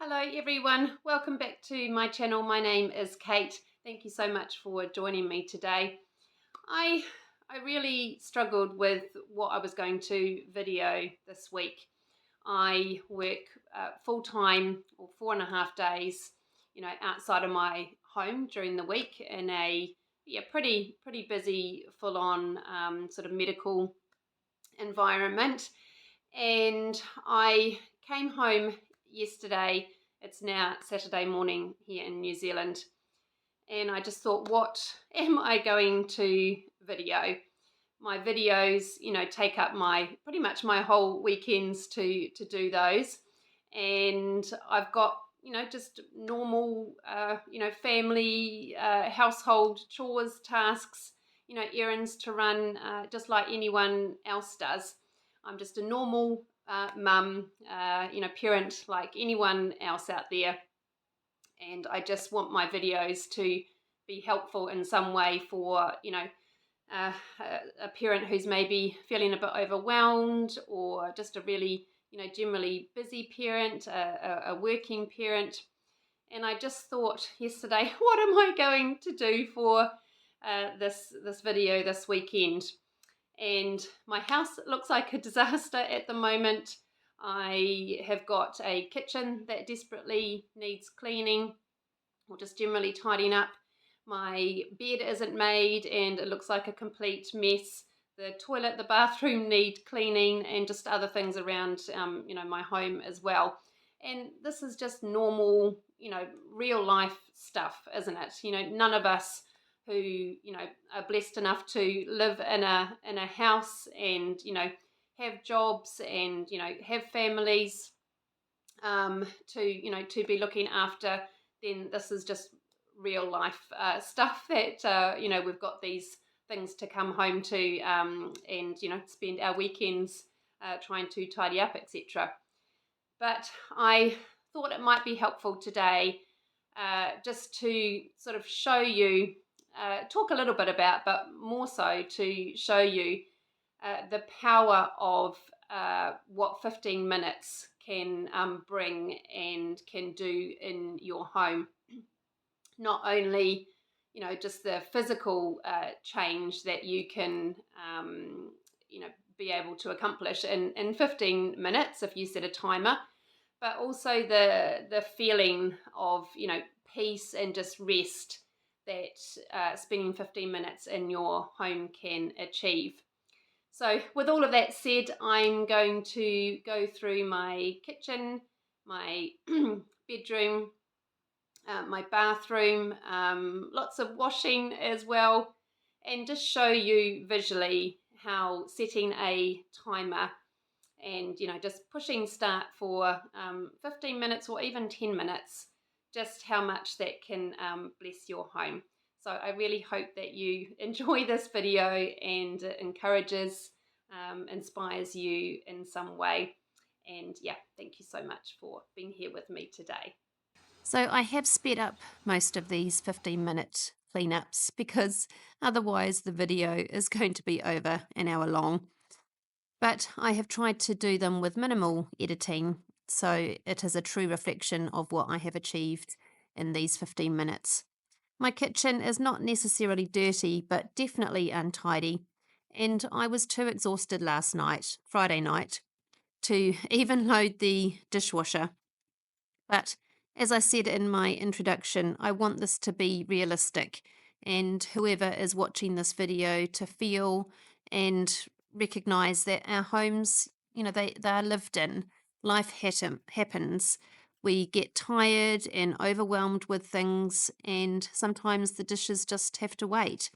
Hello everyone, welcome back to my channel. My name is Kate. Thank you so much for joining me today. I I really struggled with what I was going to video this week. I work full-time or 4.5 days, outside of my home during the week in a pretty busy, full-on sort of medical environment. And I came home yesterday. It's now Saturday morning here in New Zealand. And I just thought, what am I going to video? My videos, take up my pretty much my whole weekends to do those. And I've got, just normal, family, household chores, tasks, errands to run, just like anyone else does. I'm just a normal mum, parent like anyone else out there. And I just want my videos to be helpful in some way for, uh, a parent who's maybe feeling a bit overwhelmed, or just a really, generally busy parent, a working parent. And I just thought yesterday, what am I going to do for this video this weekend? And my house looks like a disaster at the moment. I have got a kitchen that desperately needs cleaning, or just generally tidying up. My bed isn't made and it looks like a complete mess. The toilet, the bathroom need cleaning, and just other things around, my home as well. And this is just normal, real life stuff, isn't it? None of us who, are blessed enough to live in a house and, have jobs and, have families, to be looking after, then this is just real life stuff that we've got these things to come home to, and spend our weekends trying to tidy up, etc. But I thought it might be helpful today, just to sort of show you, talk a little bit about, but more so to show you the power of what 15 minutes can bring and can do in your home. Not only, just the physical change that you can, be able to accomplish in 15 minutes if you set a timer, but also the feeling of, peace and just rest that spending 15 minutes in your home can achieve. So, with all of that said, I'm going to go through my kitchen, my bedroom, my bathroom, lots of washing as well, and just show you visually how setting a timer and, just pushing start for 15 minutes or even 10 minutes, just how much that can bless your home. So I really hope that you enjoy this video and it encourages, inspires you in some way. And yeah, thank you so much for being here with me today. So I have sped up most of these 15-minute cleanups because otherwise the video is going to be over an hour long. But I have tried to do them with minimal editing, so it is a true reflection of what I have achieved in these 15 minutes. My kitchen is not necessarily dirty, but definitely untidy, and I was too exhausted last night, Friday night, to even load the dishwasher. But as I said in my introduction, I want this to be realistic, and whoever is watching this video to feel and recognize that our homes, they are lived in. Life happens. We get tired and overwhelmed with things, and sometimes the dishes just have to wait.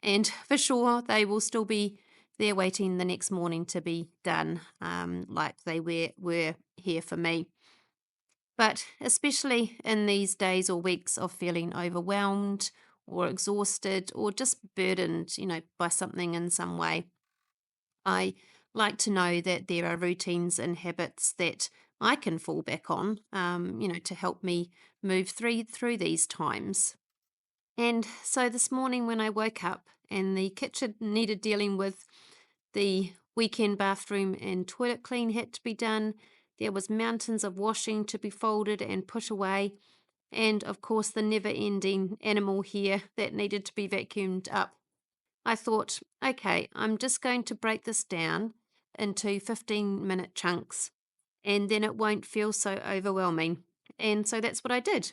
And for sure, they will still be there waiting the next morning to be done, like they were here for me. But especially in these days or weeks of feeling overwhelmed or exhausted or just burdened, by something in some way, I like to know that there are routines and habits that I can fall back on, to help me move through these times. And so this morning when I woke up and the kitchen needed dealing with, the weekend bathroom and toilet clean had to be done, There was mountains of washing to be folded and put away, and of course the never-ending animal hair that needed to be vacuumed up. I thought, okay, I'm just going to break this down into 15-minute chunks, and then it won't feel so overwhelming. And so that's what I did.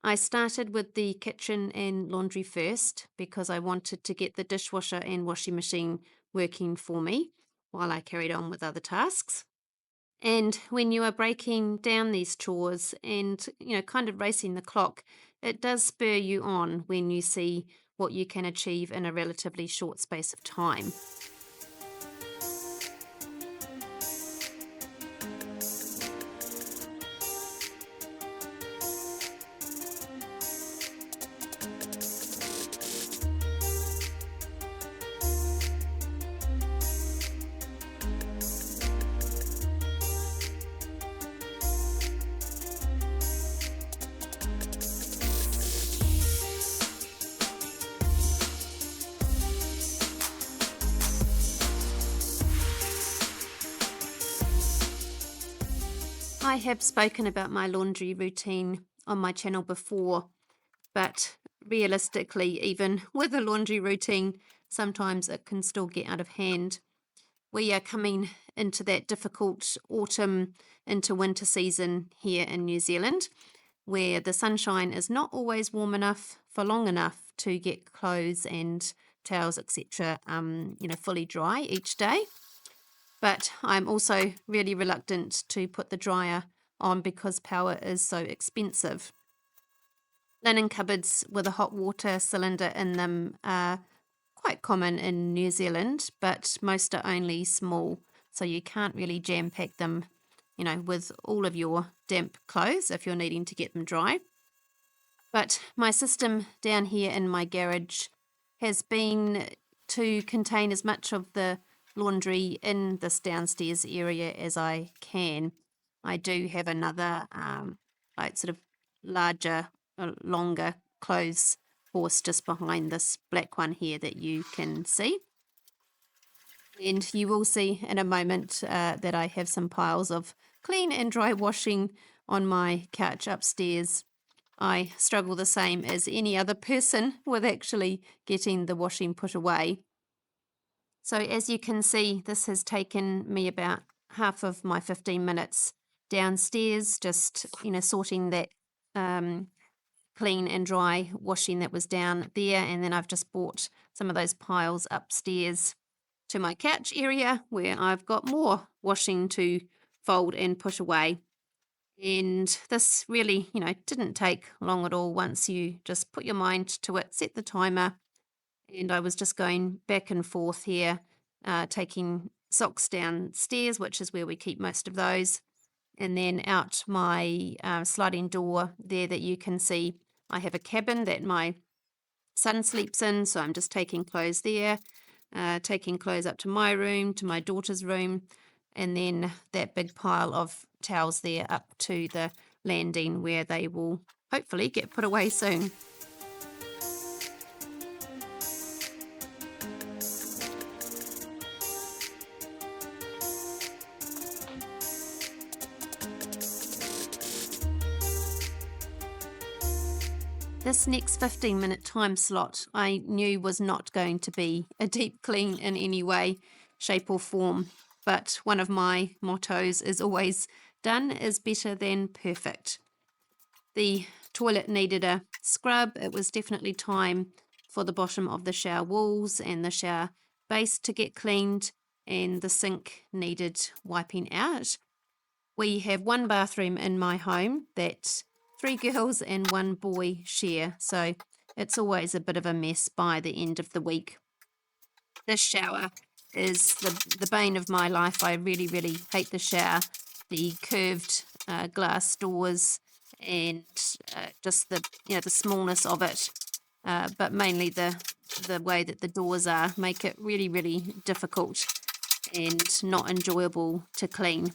I started with the kitchen and laundry first because I wanted to get the dishwasher and washing machine working for me while I carried on with other tasks. And when you are breaking down these chores and, kind of racing the clock, it does spur you on when you see what you can achieve in a relatively short space of time. I have spoken about my laundry routine on my channel before, but realistically, even with a laundry routine, sometimes it can still get out of hand. We are coming into that difficult autumn into winter season here in New Zealand, where the sunshine is not always warm enough for long enough to get clothes and towels, etc., fully dry each day. But I'm also really reluctant to put the dryer on because power is so expensive. Linen cupboards with a hot water cylinder in them are quite common in New Zealand, but most are only small, so you can't really jam pack them, with all of your damp clothes if you're needing to get them dry. But my system down here in my garage has been to contain as much of the laundry in this downstairs area as I can. I do have another, like sort of larger, longer clothes horse just behind this black one here that you can see. And you will see in a moment that I have some piles of clean and dry washing on my couch upstairs. I struggle the same as any other person with actually getting the washing put away. So as you can see, this has taken me about half of my 15 minutes downstairs, just, sorting that clean and dry washing that was down there. And then I've just brought some of those piles upstairs to my couch area where I've got more washing to fold and put away. And this really, didn't take long at all once you just put your mind to it, set the timer. And I was just going back and forth here, taking socks downstairs, which is where we keep most of those. And then out my sliding door there that you can see, I have a cabin that my son sleeps in. So I'm just taking clothes there, taking clothes up to my room, to my daughter's room, and then that big pile of towels there up to the landing where they will hopefully get put away soon. This next 15-minute time slot I knew was not going to be a deep clean in any way, shape or form, but one of my mottos is always done is better than perfect. The toilet needed a scrub. It was definitely time for the bottom of the shower walls and the shower base to get cleaned, and the sink needed wiping out. We have one bathroom in my home that 3 girls and 1 boy share, so it's always a bit of a mess by the end of the week. This shower is the bane of my life. I really, really hate the shower. The curved glass doors and just the smallness of it, but mainly the way that the doors are make it really, really difficult and not enjoyable to clean.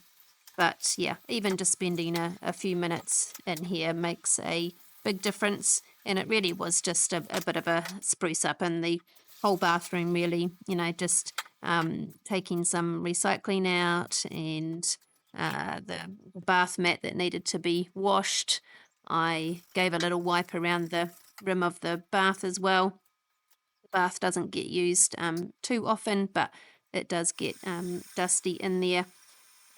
But yeah, even just spending a few minutes in here makes a big difference. And it really was just a bit of a spruce up in the whole bathroom, really, just taking some recycling out and the bath mat that needed to be washed. I gave a little wipe around the rim of the bath as well. The bath doesn't get used too often, but it does get dusty in there.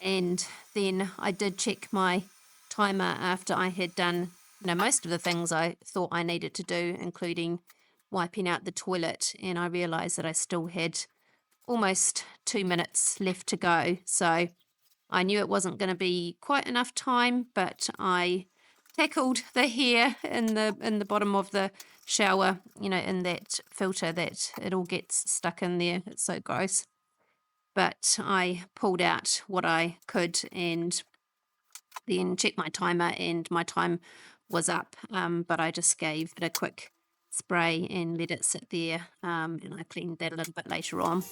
And then I did check my timer after I had done, most of the things I thought I needed to do, including wiping out the toilet. And I realized that I still had almost 2 minutes left to go. So I knew it wasn't going to be quite enough time, but I tackled the hair in the bottom of the shower, in that filter that it all gets stuck in there. It's so gross. But I pulled out what I could and then checked my timer, and my time was up. But I just gave it a quick spray and let it sit there. And I cleaned that a little bit later on.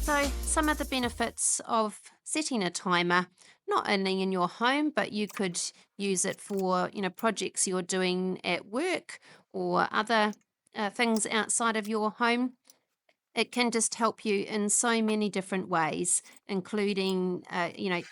So, some of the benefits of setting a timer, not only in your home, but you could use it for, projects you're doing at work or other things outside of your home. It can just help you in so many different ways, including,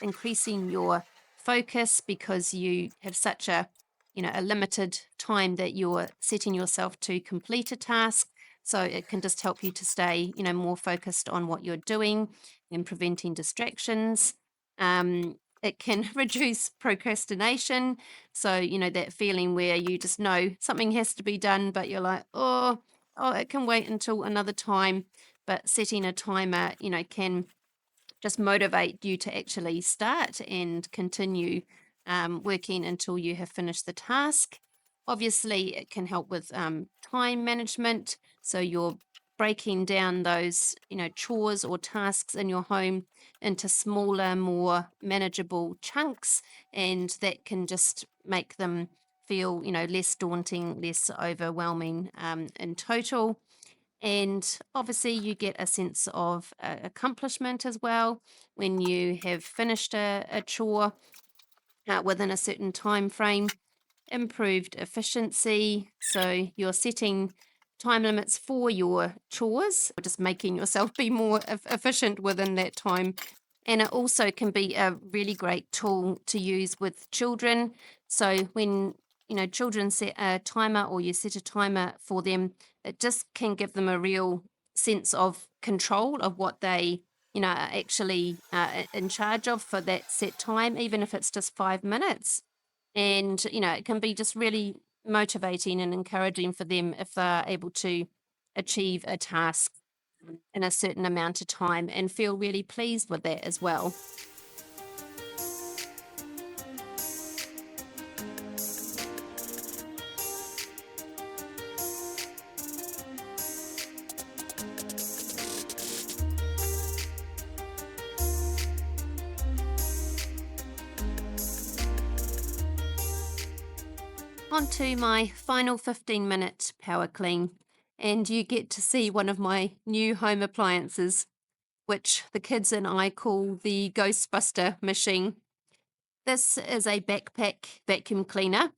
increasing your focus because you have such a limited time that you're setting yourself to complete a task. So it can just help you to stay, more focused on what you're doing and preventing distractions. It can reduce procrastination. So, that feeling where you just know something has to be done, but you're like, oh, it can wait until another time. But setting a timer, can just motivate you to actually start and continue working until you have finished the task. Obviously, it can help with time management. So you're breaking down those, chores or tasks in your home into smaller, more manageable chunks, and that can just make them feel, less daunting, less overwhelming in total. And obviously, you get a sense of accomplishment as well when you have finished a chore within a certain time frame. Improved efficiency. So you're setting time limits for your chores, or just making yourself be more efficient within that time. And it also can be a really great tool to use with children. So when children set a timer, or you set a timer for them, it just can give them a real sense of control of what they are actually in charge of for that set time, even if it's just 5 minutes. And it can be just really motivating and encouraging for them if they're able to achieve a task in a certain amount of time and feel really pleased with that as well. On to my final 15-minute power clean, and you get to see one of my new home appliances, which the kids and I call the Ghostbuster machine. This is a backpack vacuum cleaner.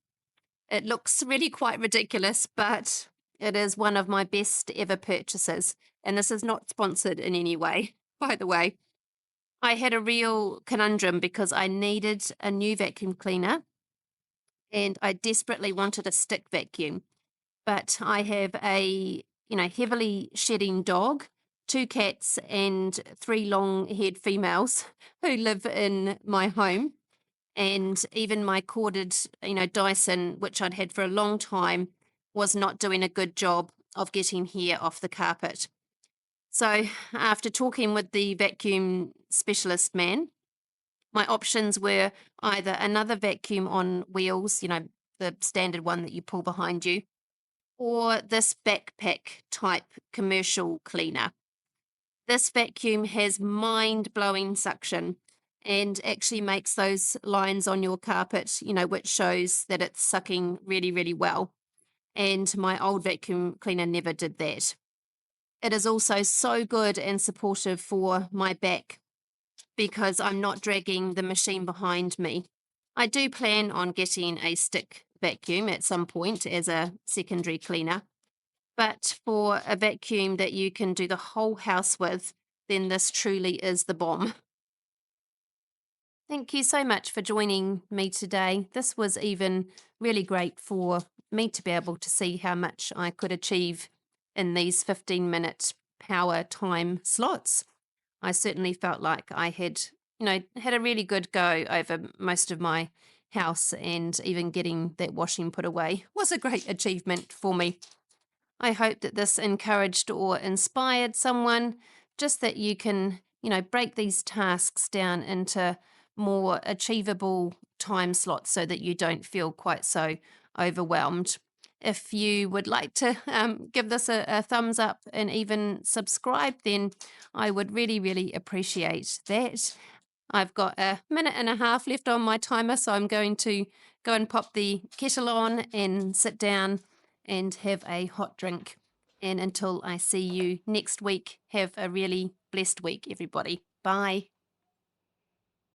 It looks really quite ridiculous, but it is one of my best ever purchases. And this is not sponsored in any way, by the way. I had a real conundrum because I needed a new vacuum cleaner and I desperately wanted a stick vacuum. But I have a, heavily shedding dog, two cats, and three long-haired females who live in my home. And even my corded, Dyson, which I'd had for a long time, was not doing a good job of getting hair off the carpet. So after talking with the vacuum specialist man, my options were either another vacuum on wheels, the standard one that you pull behind you, or this backpack type commercial cleaner. This vacuum has mind blowing suction and actually makes those lines on your carpet, which shows that it's sucking really, really well. And my old vacuum cleaner never did that. It is also so good and supportive for my back because I'm not dragging the machine behind me. I do plan on getting a stick vacuum at some point as a secondary cleaner, but for a vacuum that you can do the whole house with, then this truly is the bomb. Thank you so much for joining me today. This was even really great for me to be able to see how much I could achieve in these 15-minute power time slots. I certainly felt like I had a really good go over most of my house, and even getting that washing put away was a great achievement for me. I hope that this encouraged or inspired someone, just that you can, break these tasks down into more achievable time slots so that you don't feel quite so overwhelmed. If you would like to give this a thumbs up and even subscribe, then I would really, really appreciate that. I've got a minute and a half left on my timer, so I'm going to go and pop the kettle on and sit down and have a hot drink. And until I see you next week, have a really blessed week, everybody. Bye.